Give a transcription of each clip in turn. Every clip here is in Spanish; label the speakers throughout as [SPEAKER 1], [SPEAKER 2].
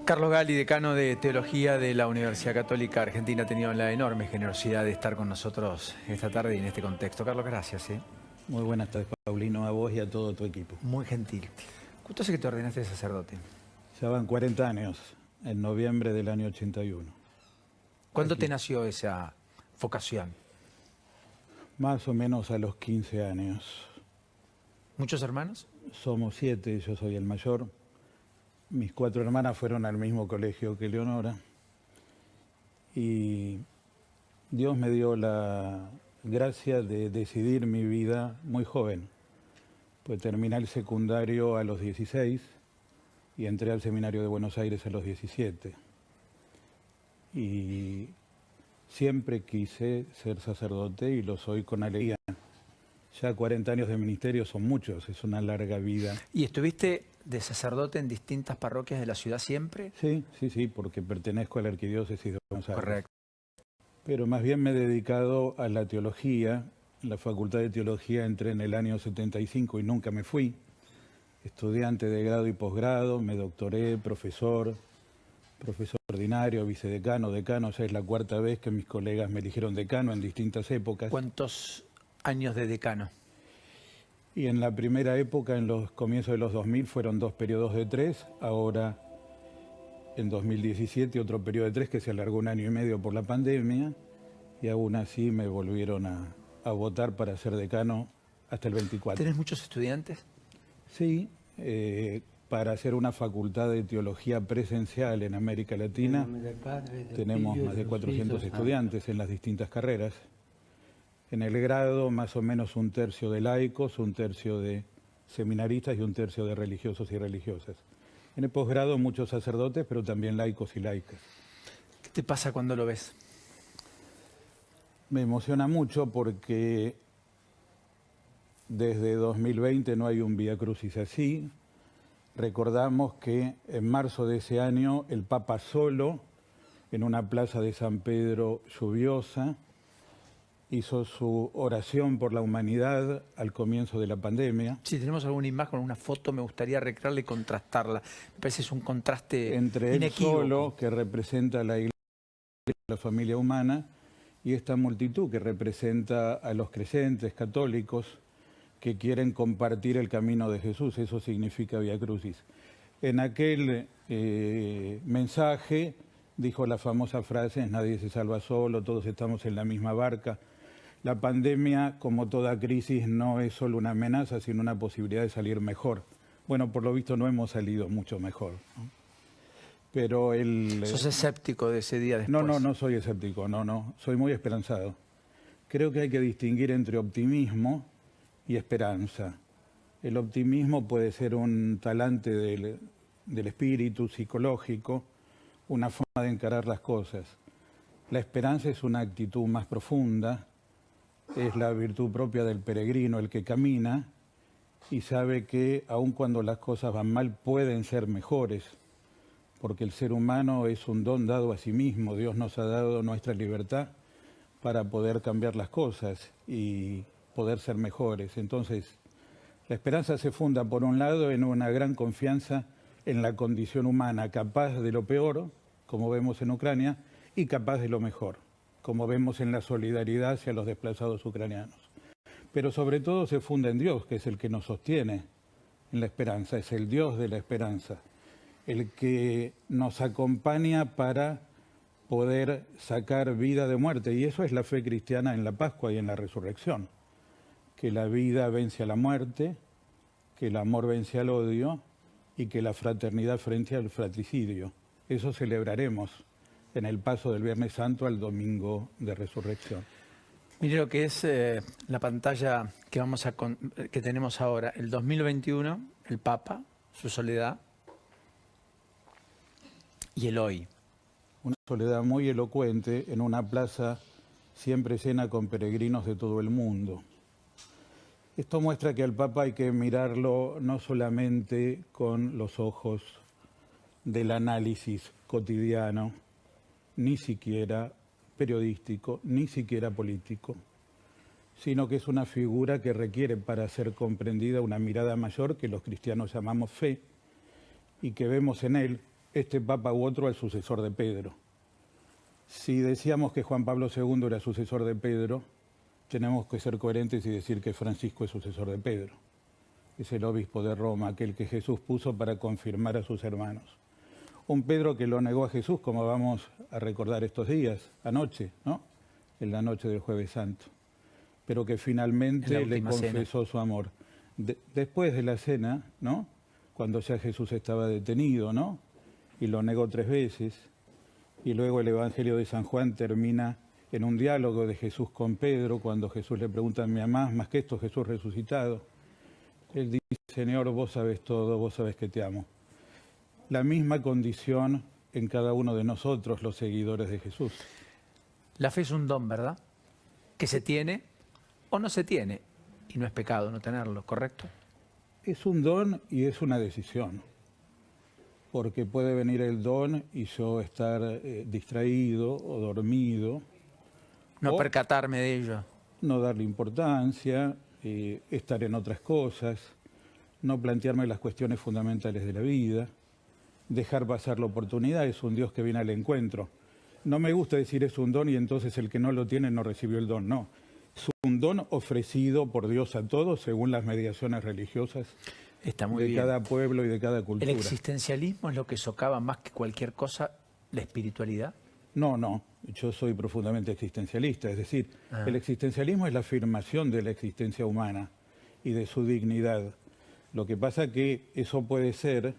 [SPEAKER 1] Carlos Gali, decano de Teología de la Universidad Católica Argentina, ha tenido la enorme generosidad de estar con nosotros esta tarde y en este contexto. Carlos, gracias.
[SPEAKER 2] Muy buenas tardes, Paulino, a vos y a todo tu equipo.
[SPEAKER 1] Muy gentil. ¿Cuánto hace que te ordenaste de sacerdote?
[SPEAKER 2] Ya van 40 años, en noviembre del año 81.
[SPEAKER 1] ¿Cuándo te nació esa vocación?
[SPEAKER 2] Más o menos a los 15 años.
[SPEAKER 1] ¿Muchos hermanos?
[SPEAKER 2] Somos 7, yo soy el mayor. Mis 4 hermanas fueron al mismo colegio que Leonora. Y Dios me dio la gracia de decidir mi vida muy joven. Pues terminé el secundario a los 16 y entré al seminario de Buenos Aires a los 17. Y siempre quise ser sacerdote y lo soy con alegría. Ya 40 años de ministerio son muchos, es una larga vida.
[SPEAKER 1] ¿Y estuviste de sacerdote en distintas parroquias de la ciudad siempre?
[SPEAKER 2] Sí, porque pertenezco a la Arquidiócesis de Buenos Aires.
[SPEAKER 1] Correcto.
[SPEAKER 2] Pero más bien me he dedicado a la teología. En la Facultad de Teología entré en el año 75 y nunca me fui. Estudiante de grado y posgrado, me doctoré, profesor ordinario, vicedecano, decano. Ya es la 4ª vez que mis colegas me eligieron decano en distintas épocas.
[SPEAKER 1] ¿Cuántos años de decano?
[SPEAKER 2] Y en la primera época, en los comienzos de los 2000, fueron 2 periodos de 3. Ahora, en 2017, otro periodo de 3 que se alargó 1 año y medio por la pandemia. Y aún así me volvieron a votar para ser decano hasta el 24.
[SPEAKER 1] ¿Tenés muchos estudiantes?
[SPEAKER 2] Sí, para hacer una facultad de teología presencial en América Latina tenemos más de 400 estudiantes en las distintas carreras. En el grado más o menos 1/3 de laicos, 1/3 de seminaristas y 1/3 de religiosos y religiosas. En el posgrado muchos sacerdotes, pero también laicos y laicas.
[SPEAKER 1] ¿Qué te pasa cuando lo ves?
[SPEAKER 2] Me emociona mucho porque desde 2020 no hay un Vía Crucis así. Recordamos que en marzo de ese año el Papa solo, en una plaza de San Pedro lluviosa, hizo su oración por la humanidad al comienzo de la pandemia.
[SPEAKER 1] Si tenemos alguna imagen, una foto, me gustaría recrearla y contrastarla. Me parece que es un contraste
[SPEAKER 2] entre
[SPEAKER 1] inequívoco.
[SPEAKER 2] Él solo, que representa la Iglesia, la familia humana, y esta multitud que representa a los creyentes católicos que quieren compartir el camino de Jesús. Eso significa Vía Crucis. En aquel mensaje dijo la famosa frase: nadie se salva solo, todos estamos en la misma barca. La pandemia, como toda crisis, no es solo una amenaza, sino una posibilidad de salir mejor. Bueno, por lo visto no hemos salido mucho mejor, ¿no? Pero
[SPEAKER 1] ¿Sos escéptico de ese día después?
[SPEAKER 2] No soy escéptico, no. Soy muy esperanzado. Creo que hay que distinguir entre optimismo y esperanza. El optimismo puede ser un talante del espíritu psicológico, una forma de encarar las cosas. La esperanza es una actitud más profunda, es la virtud propia del peregrino, el que camina y sabe que aun cuando las cosas van mal pueden ser mejores, porque el ser humano es un don dado a sí mismo. Dios nos ha dado nuestra libertad para poder cambiar las cosas y poder ser mejores. Entonces, la esperanza se funda, por un lado, en una gran confianza en la condición humana, capaz de lo peor, como vemos en Ucrania, y capaz de lo mejor, como vemos en la solidaridad hacia los desplazados ucranianos. Pero sobre todo se funda en Dios, que es el que nos sostiene en la esperanza, es el Dios de la esperanza, el que nos acompaña para poder sacar vida de muerte. Y eso es la fe cristiana en la Pascua y en la resurrección. Que la vida vence a la muerte, que el amor vence al odio y que la fraternidad frente al fratricidio. Eso celebraremos en el paso del Viernes Santo al Domingo de Resurrección.
[SPEAKER 1] Mire lo que es la pantalla que tenemos ahora. El 2021, el Papa, su soledad, y el hoy.
[SPEAKER 2] Una soledad muy elocuente en una plaza siempre llena con peregrinos de todo el mundo. Esto muestra que al Papa hay que mirarlo no solamente con los ojos del análisis cotidiano, ni siquiera periodístico, ni siquiera político, sino que es una figura que requiere, para ser comprendida, una mirada mayor que los cristianos llamamos fe, y que vemos en él este papa u otro al sucesor de Pedro. Si decíamos que Juan Pablo II era sucesor de Pedro, tenemos que ser coherentes y decir que Francisco es sucesor de Pedro. Es el obispo de Roma, aquel que Jesús puso para confirmar a sus hermanos. Un Pedro que lo negó a Jesús, como vamos a recordar estos días, anoche, ¿no? En la noche del Jueves Santo. Pero que finalmente le confesó su amor. Después de la cena, ¿no? Cuando ya Jesús estaba detenido, ¿no? Y lo negó 3 veces. Y luego el Evangelio de San Juan termina en un diálogo de Jesús con Pedro, cuando Jesús le pregunta, ¿me amás más que esto, Jesús resucitado? Él dice, Señor, vos sabés todo, vos sabés que te amo. La misma condición en cada uno de nosotros, los seguidores de Jesús.
[SPEAKER 1] La fe es un don, ¿verdad? Que se tiene o no se tiene. Y no es pecado no tenerlo, ¿correcto?
[SPEAKER 2] Es un don y es una decisión. Porque puede venir el don y yo estar distraído o dormido.
[SPEAKER 1] No percatarme de ello.
[SPEAKER 2] No darle importancia, estar en otras cosas, no plantearme las cuestiones fundamentales de la vida, dejar pasar la oportunidad. Es un Dios que viene al encuentro. No me gusta decir es un don y entonces el que no lo tiene no recibió el don, no. Es un don ofrecido por Dios a todos según las mediaciones religiosas de cada pueblo y de cada cultura.
[SPEAKER 1] ¿El existencialismo es lo que socava más que cualquier cosa la espiritualidad?
[SPEAKER 2] No, yo soy profundamente existencialista, es decir, el existencialismo es la afirmación de la existencia humana y de su dignidad. Lo que pasa que eso puede ser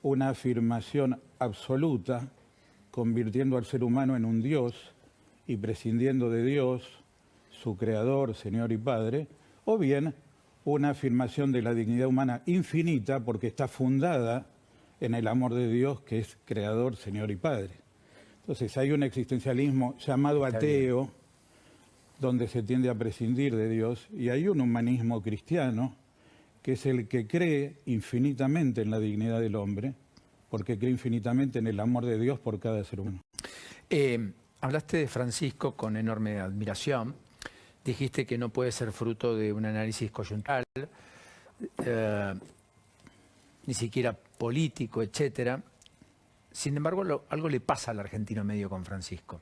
[SPEAKER 2] una afirmación absoluta, convirtiendo al ser humano en un Dios y prescindiendo de Dios, su creador, Señor y Padre, o bien una afirmación de la dignidad humana infinita porque está fundada en el amor de Dios, que es creador, Señor y Padre. Entonces hay un existencialismo llamado ateo, donde se tiende a prescindir de Dios, y hay un humanismo cristiano, que es el que cree infinitamente en la dignidad del hombre, porque cree infinitamente en el amor de Dios por cada ser humano.
[SPEAKER 1] Hablaste de Francisco con enorme admiración. Dijiste que no puede ser fruto de un análisis coyuntural, ni siquiera político, etcétera. Sin embargo, algo le pasa al argentino medio con Francisco.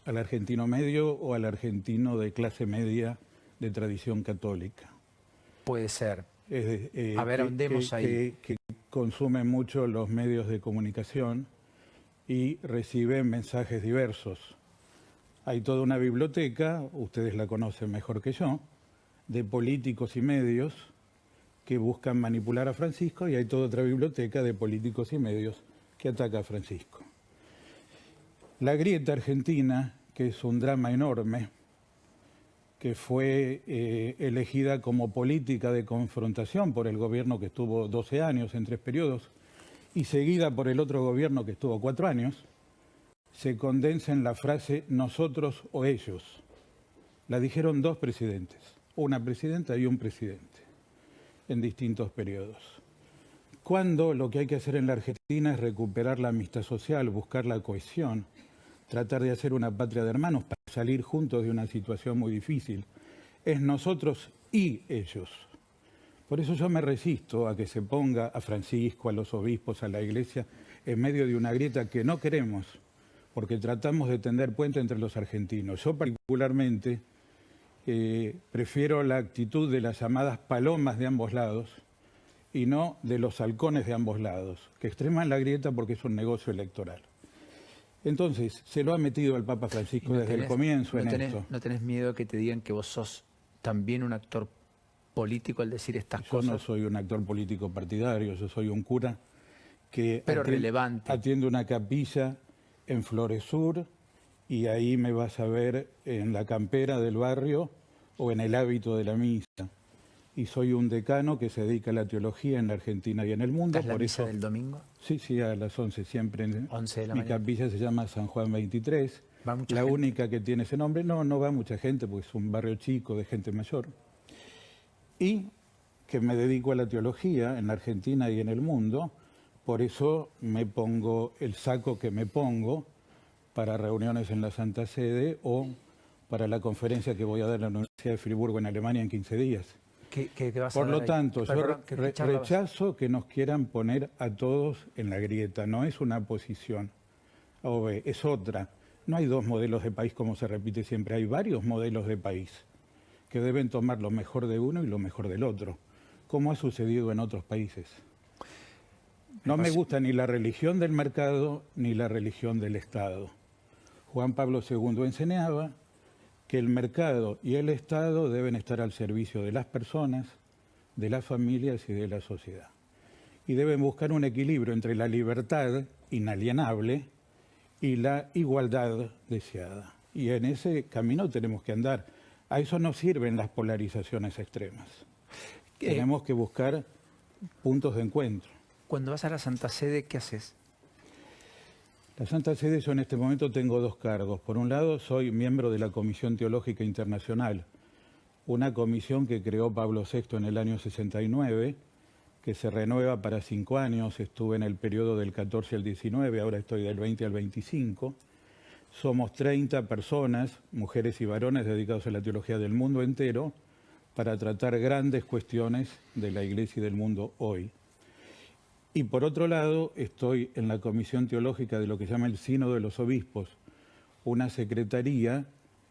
[SPEAKER 2] ¿Al argentino medio o al argentino de clase media de tradición católica?
[SPEAKER 1] Puede ser. A ver, ahondemos ahí.
[SPEAKER 2] Que consume mucho los medios de comunicación y recibe mensajes diversos. Hay toda una biblioteca, ustedes la conocen mejor que yo, de políticos y medios que buscan manipular a Francisco, y hay toda otra biblioteca de políticos y medios que ataca a Francisco. La grieta argentina, que es un drama enorme, que fue elegida como política de confrontación por el gobierno que estuvo 12 años en 3 periodos, y seguida por el otro gobierno que estuvo 4 años, se condensa en la frase nosotros o ellos. La dijeron 2 presidentes, una presidenta y un presidente, en distintos periodos. Cuando lo que hay que hacer en la Argentina es recuperar la amistad social, buscar la cohesión, tratar de hacer una patria de hermanos para salir juntos de una situación muy difícil. Es nosotros y ellos. Por eso yo me resisto a que se ponga a Francisco, a los obispos, a la Iglesia, en medio de una grieta que no queremos, porque tratamos de tender puente entre los argentinos. Yo particularmente prefiero la actitud de las llamadas palomas de ambos lados y no de los halcones de ambos lados, que extreman la grieta porque es un negocio electoral. Entonces, se lo ha metido el Papa Francisco desde el comienzo en esto.
[SPEAKER 1] ¿No tenés miedo que te digan que vos sos también un actor político al decir estas cosas?
[SPEAKER 2] Yo no soy un actor político partidario, yo soy un cura que atiende una capilla en Flores Sur, y ahí me vas a ver en la campera del barrio o en el hábito de la misa. Y soy un decano que se dedica a la teología en la Argentina y en el mundo.
[SPEAKER 1] ¿Es la misa del domingo?
[SPEAKER 2] Sí, a las 11 siempre.
[SPEAKER 1] 11 de la
[SPEAKER 2] mañana. Mi capilla se llama San Juan 23.
[SPEAKER 1] ¿Va mucha
[SPEAKER 2] la
[SPEAKER 1] gente?
[SPEAKER 2] Única que tiene ese nombre. No va mucha gente porque es un barrio chico de gente mayor. Y que me dedico a la teología en la Argentina y en el mundo. Por eso me pongo el saco que me pongo para reuniones en la Santa Sede o para la conferencia que voy a dar en la Universidad de Friburgo en Alemania en 15 días.
[SPEAKER 1] ¿Qué vas a
[SPEAKER 2] Por
[SPEAKER 1] dar
[SPEAKER 2] lo
[SPEAKER 1] ahí?
[SPEAKER 2] tanto, yo
[SPEAKER 1] Perdón, ¿qué charla vas?
[SPEAKER 2] rechazo que nos quieran poner a todos en la grieta. No es una posición A o B, es otra. No hay dos modelos de país como se repite siempre, hay varios modelos de país que deben tomar lo mejor de uno y lo mejor del otro, como ha sucedido en otros países. No me gusta ni la religión del mercado ni la religión del Estado. Juan Pablo II enseñaba que el mercado y el Estado deben estar al servicio de las personas, de las familias y de la sociedad. Y deben buscar un equilibrio entre la libertad inalienable y la igualdad deseada. Y en ese camino tenemos que andar. A eso no sirven las polarizaciones extremas. Tenemos que buscar puntos de encuentro.
[SPEAKER 1] Cuando vas a la Santa Sede, ¿qué haces?
[SPEAKER 2] La Santa Sede, yo en este momento tengo dos cargos. Por un lado, soy miembro de la Comisión Teológica Internacional, una comisión que creó Pablo VI en el año 69, que se renueva para 5 años. Estuve en el periodo del 14 al 19, ahora estoy del 20 al 25. Somos 30 personas, mujeres y varones, dedicados a la teología del mundo entero, para tratar grandes cuestiones de la Iglesia y del mundo hoy. Y por otro lado, estoy en la Comisión Teológica de lo que se llama el Sínodo de los Obispos, una secretaría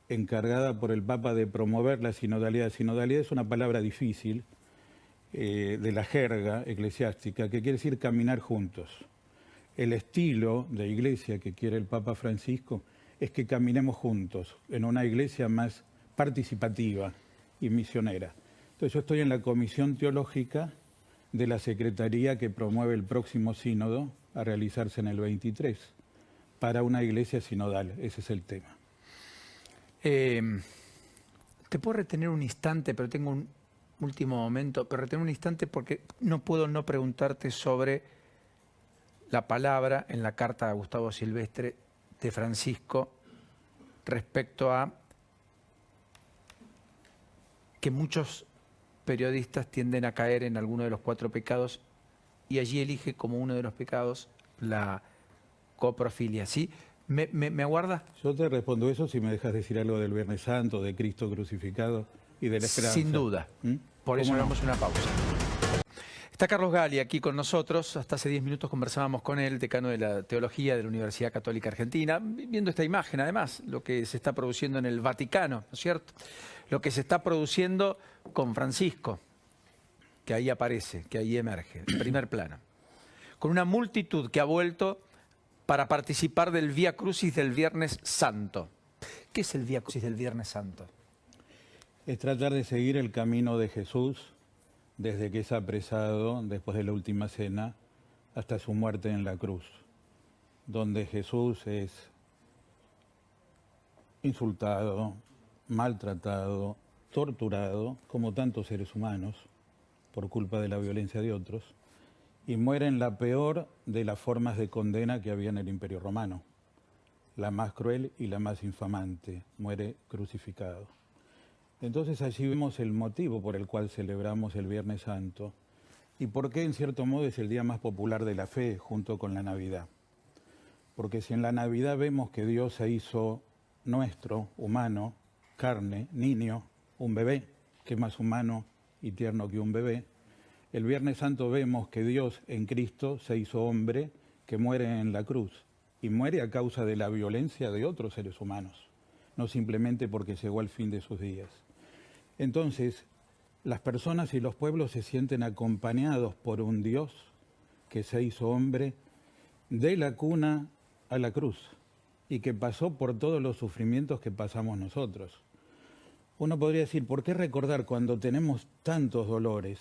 [SPEAKER 2] encargada por el Papa de promover la sinodalidad. Sinodalidad es una palabra difícil, de la jerga eclesiástica, que quiere decir caminar juntos. El estilo de iglesia que quiere el Papa Francisco es que caminemos juntos en una iglesia más participativa y misionera. Entonces yo estoy en la Comisión Teológica de la Secretaría que promueve el próximo sínodo a realizarse en el 23 para una iglesia sinodal. Ese es el tema.
[SPEAKER 1] Te puedo retener un instante, pero tengo un último momento, pero retener un instante porque no puedo no preguntarte sobre la palabra en la carta a Gustavo Silvestre de Francisco respecto a que muchos periodistas tienden a caer en alguno de los 4 pecados y allí elige como uno de los pecados la coprofilia. ¿Sí? ¿Me aguarda?
[SPEAKER 2] Yo te respondo eso si me dejas decir algo del Viernes Santo, de Cristo crucificado y de la esperanza.
[SPEAKER 1] Sin duda. Por eso damos una pausa. Está Carlos Gali aquí con nosotros. Hasta hace 10 minutos conversábamos con él, decano de la Teología de la Universidad Católica Argentina, viendo esta imagen, además, lo que se está produciendo en el Vaticano, ¿no es cierto? Lo que se está produciendo con Francisco, que ahí aparece, que ahí emerge, en primer plano. Con una multitud que ha vuelto para participar del Vía Crucis del Viernes Santo. ¿Qué es el Vía Crucis del Viernes Santo?
[SPEAKER 2] Es tratar de seguir el camino de Jesús desde que es apresado después de la última cena hasta su muerte en la cruz, donde Jesús es insultado, maltratado, torturado, como tantos seres humanos, por culpa de la violencia de otros, y muere en la peor de las formas de condena que había en el Imperio Romano, la más cruel y la más infamante, muere crucificado. Entonces allí vemos el motivo por el cual celebramos el Viernes Santo y por qué en cierto modo es el día más popular de la fe junto con la Navidad. Porque si en la Navidad vemos que Dios se hizo nuestro, humano, carne, niño, un bebé, que es más humano y tierno que un bebé, el Viernes Santo vemos que Dios en Cristo se hizo hombre que muere en la cruz y muere a causa de la violencia de otros seres humanos, no simplemente porque llegó al fin de sus días. Entonces, las personas y los pueblos se sienten acompañados por un Dios que se hizo hombre de la cuna a la cruz y que pasó por todos los sufrimientos que pasamos nosotros. Uno podría decir, ¿por qué recordar cuando tenemos tantos dolores?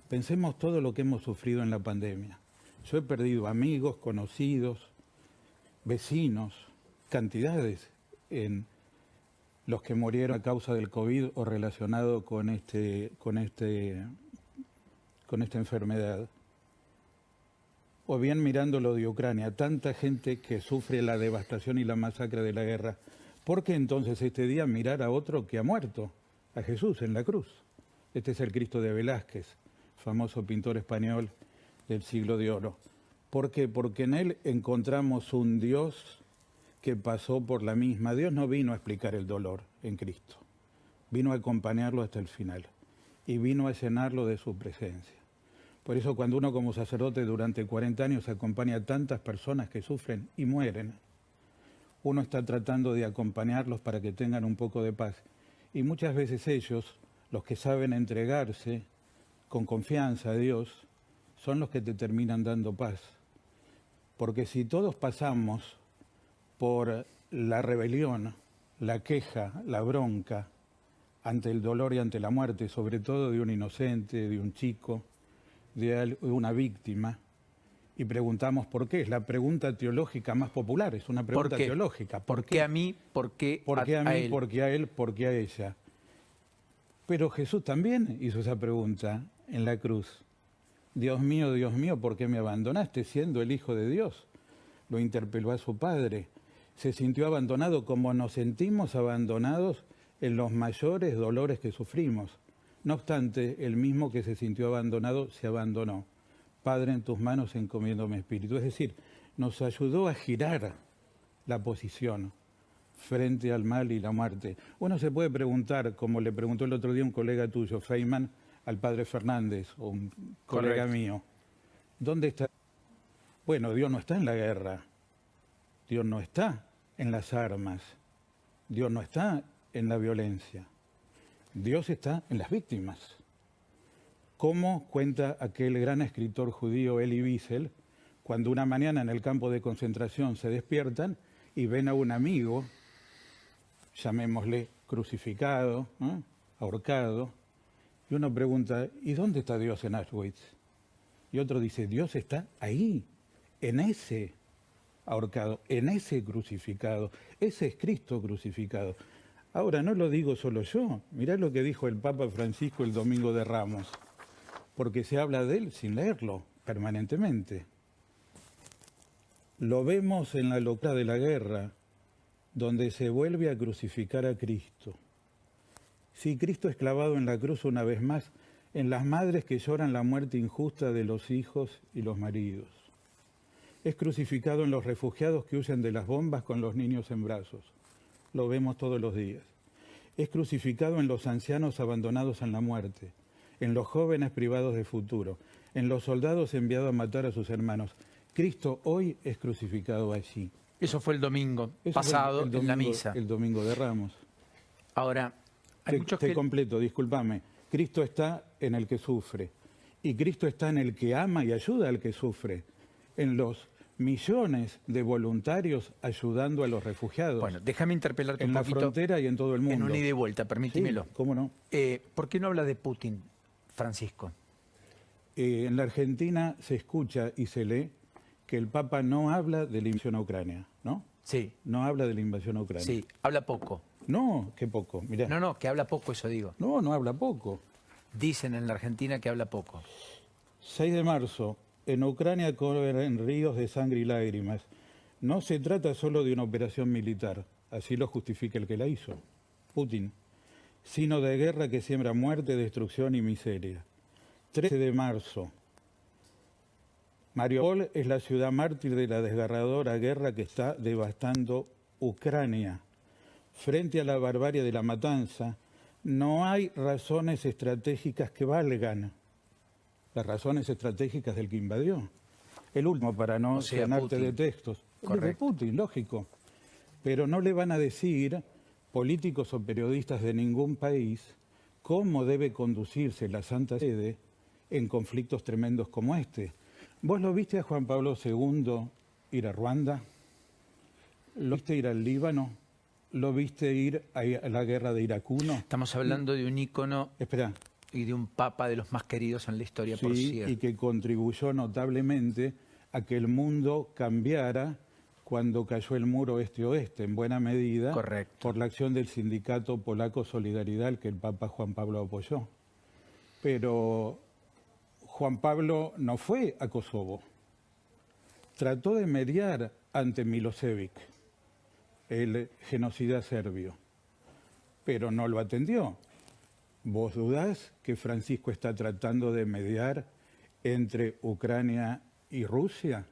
[SPEAKER 2] Pensemos todo lo que hemos sufrido en la pandemia. Yo he perdido amigos, conocidos, vecinos, cantidades en los que murieron a causa del COVID o relacionado con esta enfermedad. O bien mirando lo de Ucrania, tanta gente que sufre la devastación y la masacre de la guerra. ¿Por qué entonces este día mirar a otro que ha muerto? A Jesús en la cruz. Este es el Cristo de Velázquez, famoso pintor español del siglo de oro. ¿Por qué? Porque en él encontramos un Dios que pasó por la misma. Dios no vino a explicar el dolor en Cristo, vino a acompañarlo hasta el final. y vino a llenarlo de su presencia. Por eso cuando uno como sacerdote durante 40 años acompaña a tantas personas que sufren y mueren, uno está tratando de acompañarlos para que tengan un poco de paz. Y muchas veces ellos, los que saben entregarse con confianza a Dios, son los que te terminan dando paz. Porque si todos pasamos por la rebelión, la queja, la bronca, ante el dolor y ante la muerte, sobre todo de un inocente, de un chico, de una víctima, y preguntamos por qué. Es la pregunta teológica más popular, es una pregunta teológica.
[SPEAKER 1] ¿Por qué a mí? ¿Por qué
[SPEAKER 2] a mí?
[SPEAKER 1] él?
[SPEAKER 2] ¿Por qué a él? ¿Por qué a ella? Pero Jesús también hizo esa pregunta en la cruz. Dios mío, ¿por qué me abandonaste siendo el Hijo de Dios? Lo interpeló a su Padre. Se sintió abandonado como nos sentimos abandonados en los mayores dolores que sufrimos. No obstante, el mismo que se sintió abandonado se abandonó. Padre, en tus manos encomiendo mi espíritu. Es decir, nos ayudó a girar la posición frente al mal y la muerte. Uno se puede preguntar, como le preguntó el otro día un colega tuyo, Feynman, al padre Fernández, o un colega mío, ¿dónde está? Bueno, Dios no está en la guerra, Dios no está en las armas, Dios no está en la violencia, Dios está en las víctimas. ¿Cómo cuenta aquel gran escritor judío Elie Wiesel, cuando una mañana en el campo de concentración se despiertan y ven a un amigo, llamémosle crucificado, ahorcado, y uno pregunta, ¿y dónde está Dios en Auschwitz? Y otro dice, Dios está ahí, en ese ahorcado, en ese crucificado, ese es Cristo crucificado. Ahora, no lo digo solo yo, mirá lo que dijo el Papa Francisco el Domingo de Ramos, porque se habla de él sin leerlo permanentemente. Lo vemos en la locura de la guerra, donde se vuelve a crucificar a Cristo. Sí, Cristo es clavado en la cruz una vez más, en las madres que lloran la muerte injusta de los hijos y los maridos. Es crucificado en los refugiados que huyen de las bombas con los niños en brazos. Lo vemos todos los días. Es crucificado en los ancianos abandonados en la muerte, en los jóvenes privados de futuro, en los soldados enviados a matar a sus hermanos. Cristo hoy es crucificado allí.
[SPEAKER 1] Eso fue el domingo pasado en la misa.
[SPEAKER 2] El Domingo de Ramos.
[SPEAKER 1] Ahora, hay muchos
[SPEAKER 2] te completo, discúlpame. Cristo está en el que sufre. Y Cristo está en el que ama y ayuda al que sufre. En los millones de voluntarios ayudando a los refugiados.
[SPEAKER 1] Bueno, déjame interpelarte un
[SPEAKER 2] poquito. En la frontera y en todo el mundo.
[SPEAKER 1] En un ida y vuelta, permítimelo.
[SPEAKER 2] Sí, ¿cómo no?
[SPEAKER 1] ¿Por qué no habla de Putin, Francisco?
[SPEAKER 2] En la Argentina se escucha y se lee que el Papa no habla de la invasión a Ucrania, ¿no?
[SPEAKER 1] Sí.
[SPEAKER 2] No habla de la invasión a Ucrania.
[SPEAKER 1] Sí, habla poco.
[SPEAKER 2] No, qué poco, mirá.
[SPEAKER 1] No, que habla poco, eso digo.
[SPEAKER 2] No habla poco.
[SPEAKER 1] Dicen en la Argentina que habla poco.
[SPEAKER 2] 6 de marzo, en Ucrania corren ríos de sangre y lágrimas. No se trata solo de una operación militar, así lo justifica el que la hizo, Putin, sino de guerra que siembra muerte, destrucción y miseria. 13 de marzo, Mariupol es la ciudad mártir de la desgarradora guerra que está devastando Ucrania. Frente a la barbarie de la matanza, no hay razones estratégicas que valgan. Las razones estratégicas del que invadió. El último, para no llenarte de textos. El de Putin, lógico. Pero no le van a decir políticos o periodistas de ningún país cómo debe conducirse la Santa Sede en conflictos tremendos como este. ¿Vos lo viste a Juan Pablo II ir a Ruanda? ¿Lo viste ir al Líbano? ¿Lo viste ir a la guerra de Iracuno?
[SPEAKER 1] Estamos hablando de un ícono y de un papa de los más queridos en la historia, por cierto.
[SPEAKER 2] Y que contribuyó notablemente a que el mundo cambiara cuando cayó el muro este-oeste, en buena medida, por la acción del sindicato polaco Solidaridad, al que el Papa Juan Pablo apoyó. Pero Juan Pablo no fue a Kosovo. Trató de mediar ante Milosevic, el genocida serbio, pero no lo atendió. ¿Vos dudás que Francisco está tratando de mediar entre Ucrania y Rusia?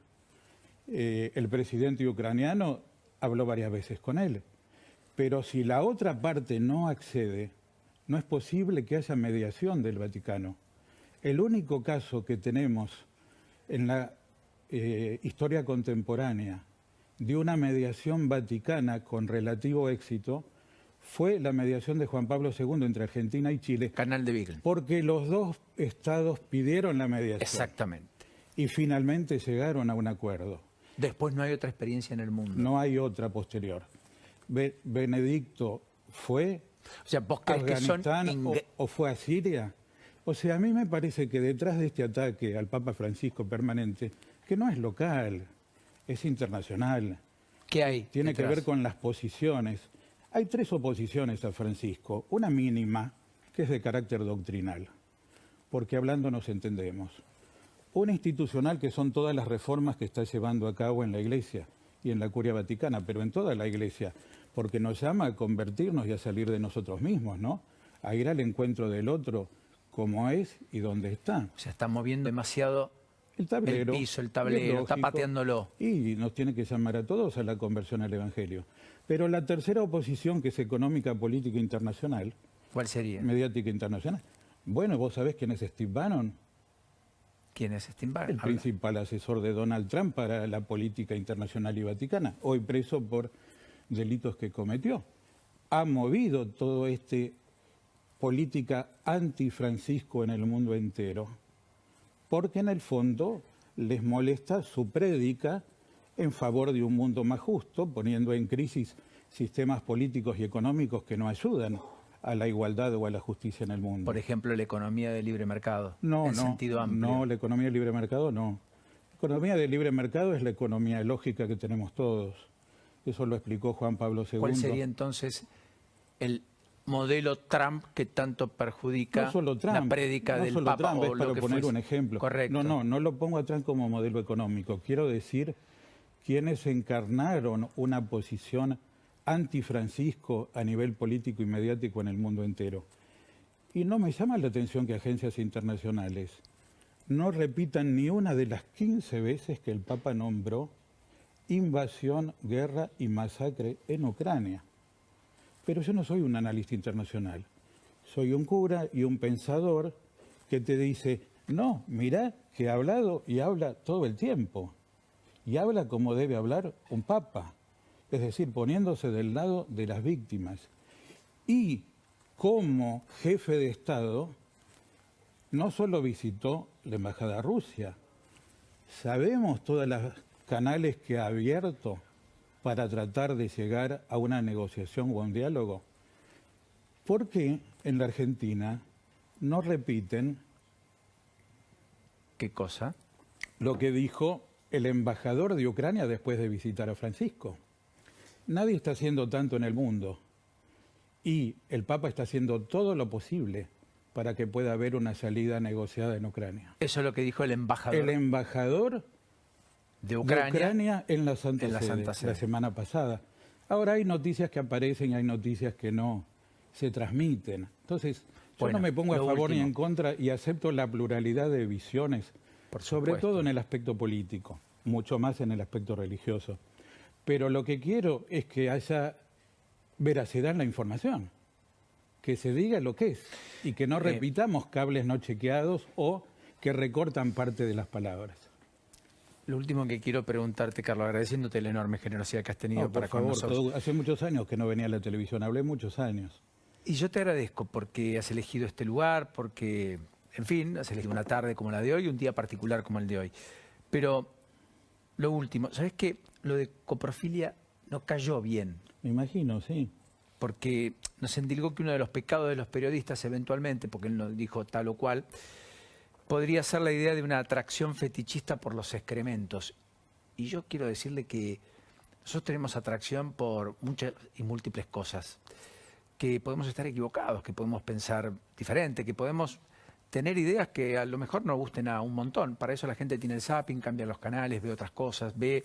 [SPEAKER 2] El presidente ucraniano habló varias veces con él, pero si la otra parte no accede, no es posible que haya mediación del Vaticano. El único caso que tenemos en la historia contemporánea de una mediación vaticana con relativo éxito fue la mediación de Juan Pablo II entre Argentina y Chile.
[SPEAKER 1] Canal de Beagle.
[SPEAKER 2] Porque los dos estados pidieron la mediación.
[SPEAKER 1] Exactamente.
[SPEAKER 2] Y finalmente llegaron a un acuerdo.
[SPEAKER 1] Después no hay otra experiencia en el mundo.
[SPEAKER 2] No hay otra posterior. Benedicto fue
[SPEAKER 1] o sea, ¿vos crees
[SPEAKER 2] Afganistán
[SPEAKER 1] que son
[SPEAKER 2] o fue a Siria. O sea, a mí me parece que detrás de este ataque al Papa Francisco permanente, que no es local, es internacional.
[SPEAKER 1] ¿Qué hay?
[SPEAKER 2] Tiene
[SPEAKER 1] detrás?
[SPEAKER 2] que ver con las posiciones. Hay 3 oposiciones a Francisco. Una mínima, que es de carácter doctrinal, porque hablando nos entendemos. Una institucional, que son todas las reformas que está llevando a cabo en la Iglesia y en la Curia Vaticana, pero en toda la Iglesia, porque nos llama a convertirnos y a salir de nosotros mismos, ¿no? A ir al encuentro del otro como es y donde está.
[SPEAKER 1] O sea, está moviendo demasiado
[SPEAKER 2] el tablero,
[SPEAKER 1] el piso, el tablero, está pateándolo.
[SPEAKER 2] Y nos tiene que llamar a todos a la conversión al Evangelio. Pero la tercera oposición, que es económica, política internacional.
[SPEAKER 1] ¿Cuál sería?
[SPEAKER 2] Mediática internacional. Bueno, vos sabés quién es Steve Bannon.
[SPEAKER 1] ¿Quién es Steve Bannon?
[SPEAKER 2] El principal asesor de Donald Trump para la política internacional y vaticana, hoy preso por delitos que cometió. Ha movido todo este política anti-Francisco en el mundo entero, porque en el fondo les molesta su prédica en favor de un mundo más justo, poniendo en crisis sistemas políticos y económicos que no ayudan a la igualdad o a la justicia en el mundo.
[SPEAKER 1] Por ejemplo, la economía de libre mercado,
[SPEAKER 2] en
[SPEAKER 1] sentido amplio.
[SPEAKER 2] No, la economía de libre mercado no. La economía de libre mercado es la economía lógica que tenemos todos. Eso lo explicó Juan Pablo II.
[SPEAKER 1] ¿Cuál sería entonces el modelo Trump que tanto perjudica
[SPEAKER 2] no solo Trump,
[SPEAKER 1] la prédica
[SPEAKER 2] no
[SPEAKER 1] del
[SPEAKER 2] solo
[SPEAKER 1] Papa?
[SPEAKER 2] Trump,
[SPEAKER 1] O
[SPEAKER 2] es para
[SPEAKER 1] lo que
[SPEAKER 2] poner
[SPEAKER 1] fuese.
[SPEAKER 2] un ejemplo.
[SPEAKER 1] Correcto.
[SPEAKER 2] No lo pongo a Trump como modelo económico. Quiero decir quienes encarnaron una posición anti-Francisco a nivel político y mediático en el mundo entero. Y no me llama la atención que agencias internacionales no repitan ni una de las 15 veces que el Papa nombró invasión, guerra y masacre en Ucrania. Pero yo no soy un analista internacional. Soy un cura y un pensador que te dice, no, mirá que ha hablado y habla todo el tiempo. Y habla como debe hablar un papa. Es decir, poniéndose del lado de las víctimas. Y como jefe de Estado, no solo visitó la Embajada de Rusia, sabemos todas las canales que ha abierto para tratar de llegar a una negociación o a un diálogo. ¿Por qué en la Argentina no repiten
[SPEAKER 1] ¿Qué cosa?
[SPEAKER 2] lo que dijo el embajador de Ucrania después de visitar a Francisco? Nadie está haciendo tanto en el mundo y el Papa está haciendo todo lo posible para que pueda haber una salida negociada en Ucrania.
[SPEAKER 1] Eso es lo que dijo el embajador.
[SPEAKER 2] El embajador
[SPEAKER 1] de Ucrania
[SPEAKER 2] en la Santa Sede la semana pasada. Ahora hay noticias que aparecen y hay noticias que no se transmiten. Entonces, yo no me pongo a favor ni en contra y acepto la pluralidad de visiones, sobre todo en el aspecto político, mucho más en el aspecto religioso. Pero lo que quiero es que haya veracidad en la información, que se diga lo que es y que no repitamos cables no chequeados o que recortan parte de las palabras.
[SPEAKER 1] Lo último que quiero preguntarte, Carlos, agradeciéndote la enorme generosidad que has tenido para con nosotros.
[SPEAKER 2] Hace muchos años que no venía a la televisión, hablé muchos años.
[SPEAKER 1] Y yo te agradezco porque has elegido este lugar, porque, en fin, has elegido una tarde como la de hoy y un día particular como el de hoy. Pero lo último, ¿sabes qué? Lo de coprofilia no cayó bien.
[SPEAKER 2] Me imagino, sí.
[SPEAKER 1] Porque nos endilgó que uno de los pecados de los periodistas eventualmente, porque él no dijo tal o cual, podría ser la idea de una atracción fetichista por los excrementos. Y yo quiero decirle que nosotros tenemos atracción por muchas y múltiples cosas, que podemos estar equivocados, que podemos pensar diferente, que podemos tener ideas que a lo mejor nos gusten a un montón. Para eso la gente tiene el zapping, cambia los canales, ve otras cosas, ve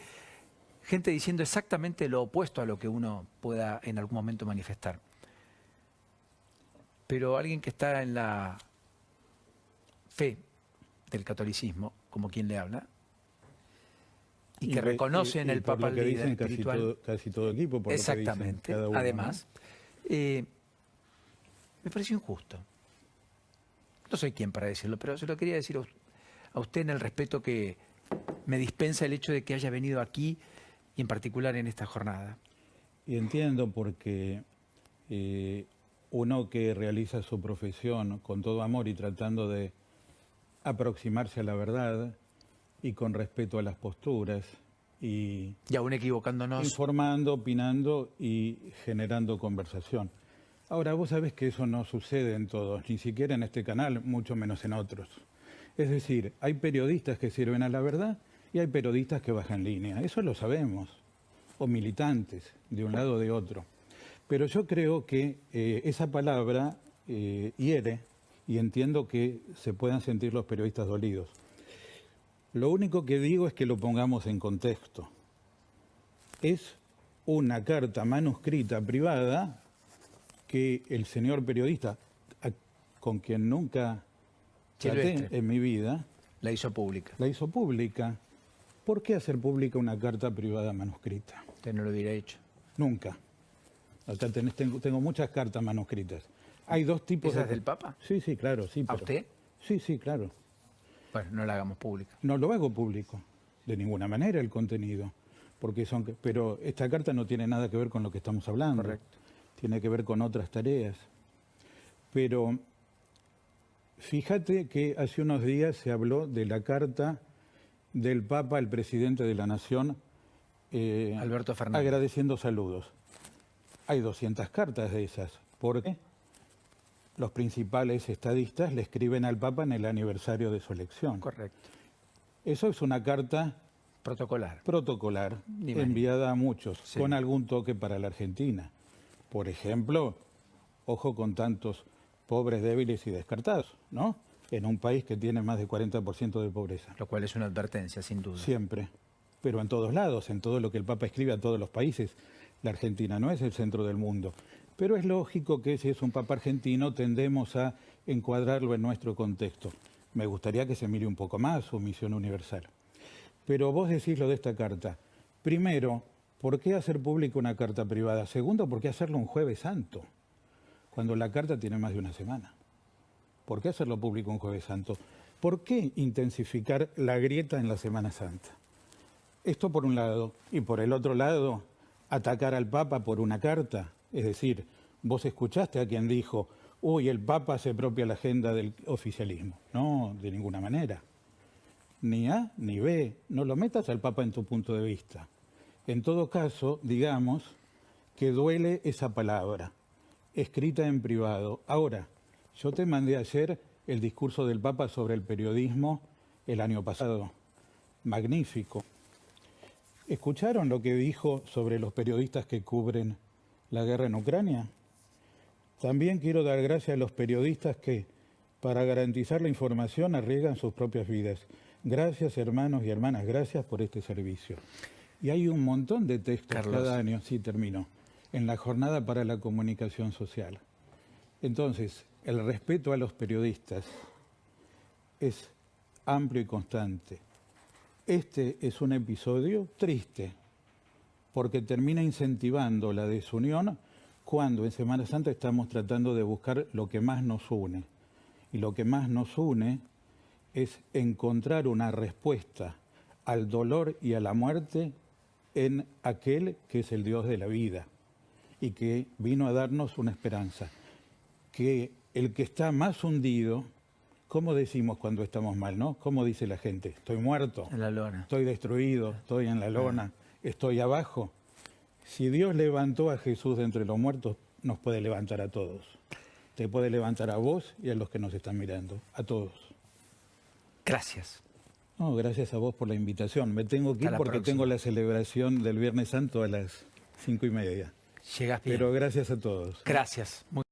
[SPEAKER 1] gente diciendo exactamente lo opuesto a lo que uno pueda en algún momento manifestar. Pero alguien que está en la fe del catolicismo, como quien le habla, y que reconoce en el Papa el líder espiritual.
[SPEAKER 2] Casi todo equipo, por
[SPEAKER 1] exactamente,
[SPEAKER 2] lo que dicen cada uno,
[SPEAKER 1] además, me pareció injusto. No soy quien para decirlo, pero se lo quería decir a usted en el respeto que me dispensa el hecho de que haya venido aquí y en particular en esta jornada.
[SPEAKER 2] Y entiendo porque uno que realiza su profesión con todo amor y tratando de aproximarse a la verdad y con respeto a las posturas y
[SPEAKER 1] aún equivocándonos.
[SPEAKER 2] Informando, opinando y generando conversación. Ahora, vos sabés que eso no sucede en todos, ni siquiera en este canal, mucho menos en otros. Es decir, hay periodistas que sirven a la verdad y hay periodistas que bajan línea. Eso lo sabemos. O militantes, de un lado o de otro. Pero yo creo que esa palabra hiere y entiendo que se puedan sentir los periodistas dolidos. Lo único que digo es que lo pongamos en contexto. Es una carta manuscrita privada que el señor periodista, con quien nunca traté en mi vida,
[SPEAKER 1] la hizo pública.
[SPEAKER 2] La hizo pública. ¿Por qué hacer pública una carta privada manuscrita?
[SPEAKER 1] Usted no lo hubiera hecho.
[SPEAKER 2] Nunca. Acá tengo muchas cartas manuscritas. Hay dos tipos.
[SPEAKER 1] ¿Esas del Papa?
[SPEAKER 2] Sí, sí, claro. Sí,
[SPEAKER 1] ¿A usted?
[SPEAKER 2] Sí, sí, claro.
[SPEAKER 1] Bueno, no la hagamos pública.
[SPEAKER 2] No lo hago público, de ninguna manera el contenido. Pero esta carta no tiene nada que ver con lo que estamos hablando.
[SPEAKER 1] Correcto.
[SPEAKER 2] Tiene que ver con otras tareas. Pero fíjate que hace unos días se habló de la carta del Papa al presidente de la Nación,
[SPEAKER 1] Alberto Fernández,
[SPEAKER 2] agradeciendo saludos. Hay 200 cartas de esas, porque los principales estadistas le escriben al Papa en el aniversario de su elección.
[SPEAKER 1] Correcto.
[SPEAKER 2] Eso es una carta protocolar enviada a muchos, sí, con algún toque para la Argentina. Por ejemplo, ojo con tantos pobres, débiles y descartados, ¿no? En un país que tiene más de 40% de pobreza.
[SPEAKER 1] Lo cual es una advertencia, sin duda.
[SPEAKER 2] Siempre. Pero en todos lados, en todo lo que el Papa escribe a todos los países. La Argentina no es el centro del mundo. Pero es lógico que si es un Papa argentino tendemos a encuadrarlo en nuestro contexto. Me gustaría que se mire un poco más su misión universal. Pero vos decís lo de esta carta. Primero, ¿por qué hacer pública una carta privada? Segundo, ¿por qué hacerlo un Jueves Santo? Cuando la carta tiene más de una semana. ¿Por qué hacerlo público un Jueves Santo? ¿Por qué intensificar la grieta en la Semana Santa? Esto por un lado. Y por el otro lado, atacar al Papa por una carta. Es decir, vos escuchaste a quien dijo, uy, el Papa se apropia la agenda del oficialismo. No, de ninguna manera. Ni A ni B. No lo metas al Papa en tu punto de vista. En todo caso, digamos que duele esa palabra, escrita en privado. Ahora, yo te mandé ayer el discurso del Papa sobre el periodismo el año pasado. Magnífico. ¿Escucharon lo que dijo sobre los periodistas que cubren la guerra en Ucrania? También quiero dar gracias a los periodistas que, para garantizar la información, arriesgan sus propias vidas. Gracias, hermanos y hermanas, gracias por este servicio. Y hay un montón de textos cada año, sí, termino, en la Jornada para la Comunicación Social. Entonces, el respeto a los periodistas es amplio y constante. Este es un episodio triste, porque termina incentivando la desunión cuando en Semana Santa estamos tratando de buscar lo que más nos une. Y lo que más nos une es encontrar una respuesta al dolor y a la muerte en aquel que es el Dios de la vida y que vino a darnos una esperanza. Que el que está más hundido, ¿cómo decimos cuando estamos mal, no? ¿Cómo dice la gente? Estoy muerto.
[SPEAKER 1] En la lona.
[SPEAKER 2] Estoy destruido, estoy en la lona, estoy abajo. Si Dios levantó a Jesús de entre los muertos, nos puede levantar a todos. Te puede levantar a vos y a los que nos están mirando, a todos.
[SPEAKER 1] Gracias.
[SPEAKER 2] No, gracias a vos por la invitación. Me tengo que ir porque tengo la celebración del Viernes Santo a las 5:30.
[SPEAKER 1] Llegas bien.
[SPEAKER 2] Pero gracias a todos.
[SPEAKER 1] Gracias. Muy